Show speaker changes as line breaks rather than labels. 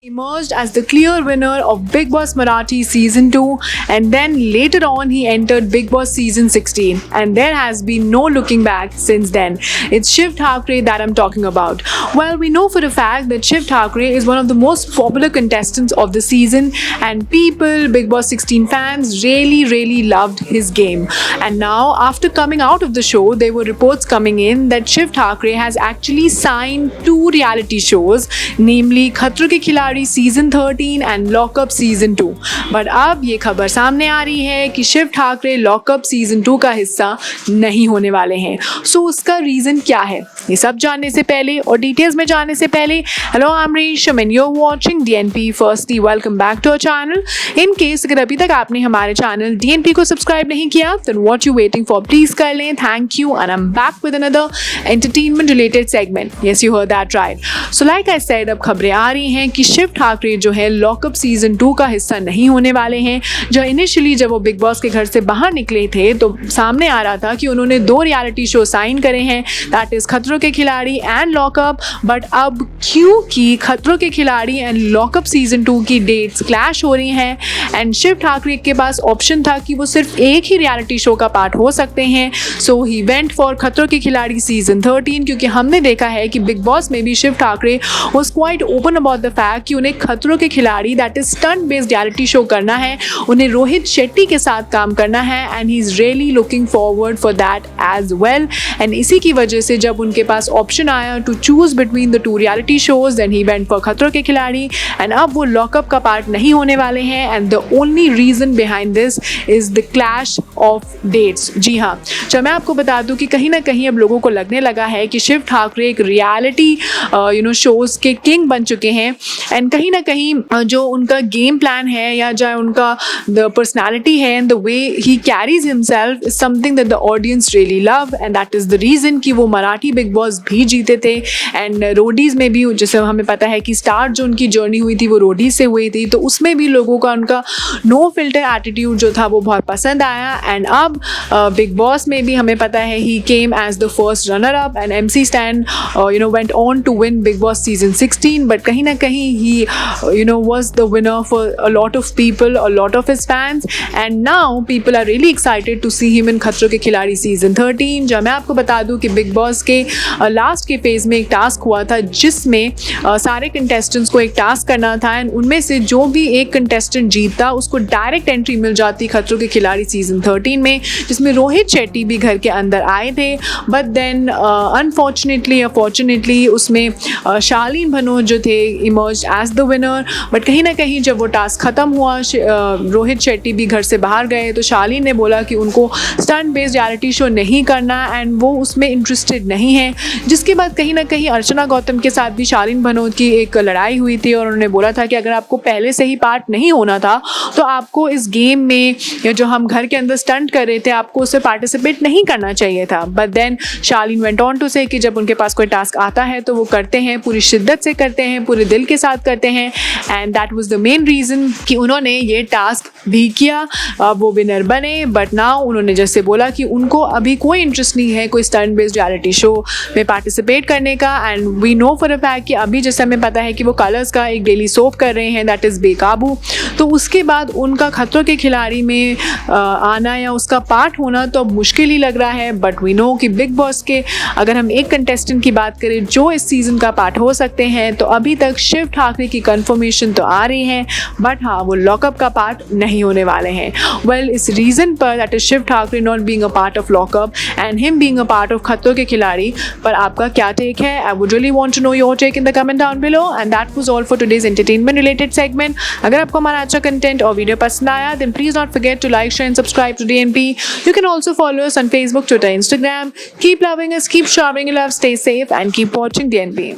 emerged as the clear winner of Big Boss Marathi Season 2, and then later on he entered Big Boss Season 16, and there has been no looking back since then. It's Shiv Thakre that I'm talking about. Well, we know for a fact that Shiv Thakre is one of the most popular contestants of the season, and people, Big Boss 16 fans, really loved his game. And now, after coming out of the show, there were reports coming in that Shiv Thakre has actually signed two reality shows, namely Khatra Ke Khiladi season 13 and lockup season 2. But अब ये खबर सामने आ रही है कि Shiv Thackeray lockup season 2 का हिस्सा नहीं होने वाले हैं. सो उसका रीज़न क्या है, ये सब जानने से पहले और डिटेल्स में जानने से पहले, hello I am Resham and you are watching DNP. Firstly welcome back to our channel. In case अगर अभी तक आपने हमारे चैनल डीएनपी को सब्सक्राइब नहीं किया then what you waiting for, please कर लें. Thank you and I am back with another entertainment related segment. Yes, you heard that right. So like I said, अब खबरें आ रही हैं कि शिव ठाकरे जो है लॉकअप सीजन 2 का हिस्सा नहीं होने वाले हैं. जो इनिशियली जब वो बिग बॉस के घर से बाहर निकले थे तो सामने आ रहा था कि उन्होंने 2 रियलिटी शो साइन करे हैं, दैट इज खतरों के खिलाड़ी एंड लॉकअप. बट अब क्योंकि खतरों के खिलाड़ी एंड लॉकअप सीजन 2 की डेट्स क्लैश हो रही हैं एंड शिव ठाकरे के पास ऑप्शन था कि वो सिर्फ एक ही रियलिटी शो का पार्ट हो सकते हैं, सो ही वेंट फॉर खतरों के खिलाड़ी सीजन 13. क्योंकि हमने देखा है कि बिग बॉस में भी Shiv Thakare was quite open about the fact कि उन्हें Khatron Ke Khiladi that is stunt based reality show करना है, उन्हें रोहित शेट्टी के साथ काम करना है and he is really looking forward for that as well. And इसी की वजह से जब उनके पास ऑप्शन आया to choose between the 2 reality shows then he went for Khatron Ke खिलाड़ी. एंड अब वो लॉकअप का पार्ट नहीं होने वाले हैं and the only reason behind this is the clash of dates. जी हाँ, चलो मैं आपको बता दूं कि कहीं ना कहीं अब लोगों को लगने लगा है कि शिव ठाकरे एक रियलिटी शोज के किंग बन चुके हैं एंड कहीं ना कहीं जो उनका गेम प्लान है या जो उनका द पर्सनालिटी है and the way he carries himself is something that the audience really love and that is the reason कि वो मराठी बिग बॉस भी जीते थे एंड रोडीज में भी, जैसे हमें पता है कि स्टार्ट जो उनकी जर्नी हुई थी वो रोडीज से हुई थी, तो उसमें भी लोगों का उनका नो फिल्टर एटीट्यूड जो था वो बहुत पसंद आया. एंड अब बिग बॉस में भी हमें पता है he came as the first runner up and MC Stan went on to win Bigg Boss season 16. But कहीं ना कहीं ही was the winner for a lot of people, a lot of his fans, and now people are really excited to see him in खतरों के खिलाड़ी season 13. जब मैं आपको बता दूं कि बिग बॉस के लास्ट के फेज में एक टास्क हुआ था जिसमें सारे कंटेस्टेंट्स को एक टास्क करना था एंड उनमें से जो भी एक कंटेस्टेंट जीतता उसको डायरेक्ट एंट्री मिल जाती खतरों के खिलाड़ी सीजन 13 में, जिसमें रोहित शेट्टी भी घर के अंदर आए थे. बट देन अनफॉर्चुनेटली उसमें शालीन भनोट जो थे emerge as the winner. But कहीं ना कहीं जब वो टास्क ख़त्म हुआ, रोहित शेट्टी भी घर से बाहर गए, तो शालीन ने बोला कि उनको स्टंट बेस्ड रियलिटी शो नहीं करना एंड वो उसमें इंटरेस्टेड नहीं है. जिसके बाद कहीं ना कहीं अर्चना गौतम के साथ भी शालीन भनोट की एक लड़ाई हुई थी और उन्होंने बोला था कि अगर आपको पहले से ही पार्ट नहीं होना था तो आपको इस गेम में या जो हम घर के अंदर स्टंट कर रहे थे आपको उससे पार्टिसिपेट नहीं करना चाहिए था. But then Shalin went on to say कि जब उनके पास कोई टास्क आता है तो वो करते हैं, पूरी शिद्दत से करते हैं, पूरे दिल के साथ करते हैं and that was the main reason कि उन्होंने ये टास्क भी किया, वो विनर बने. बट नाउ उन्होंने जैसे बोला कि उनको अभी कोई इंटरेस्ट नहीं है कोई स्टंट बेस्ड रियलिटी शो में पार्टिसिपेट करने का. And we know for a fact कि अभी जैसे हमें पता है कि वो कलर्स का एक डेली सोप कर रहे हैं दैट इज़ बेकाबू, तो उसके बाद उनका खतरों के खिलाड़ी में आना या उसका पार्ट होना तो अब मुश्किल ही लग रहा है. बट वी नो कि बिग बॉस के अगर हम एक कंटेस्टेंट की बात करें जो इस सीज़न का पार्ट हो सकते हैं तो अभी तक शिव ठाकरे की कन्फर्मेशन तो आ रही है, बट हाँ वो लॉकअप का पार्ट नहीं होने वाले हैं. वेल, इस रीज़न पर that is Shiv Thakare not being a part of Lock Upp and him being a part of Khatron Ke Khiladi पर आपका क्या टेक है? I would really want to know your take in the comment down below. And that was all for today's entertainment related segment. अगर आपको हमारा अच्छा content और video पसंद आया then please not forget to like, share and subscribe to DNP. You can also follow us on Facebook, Twitter, Instagram. Keep loving us, keep showering your love, stay safe and keep watching DNP.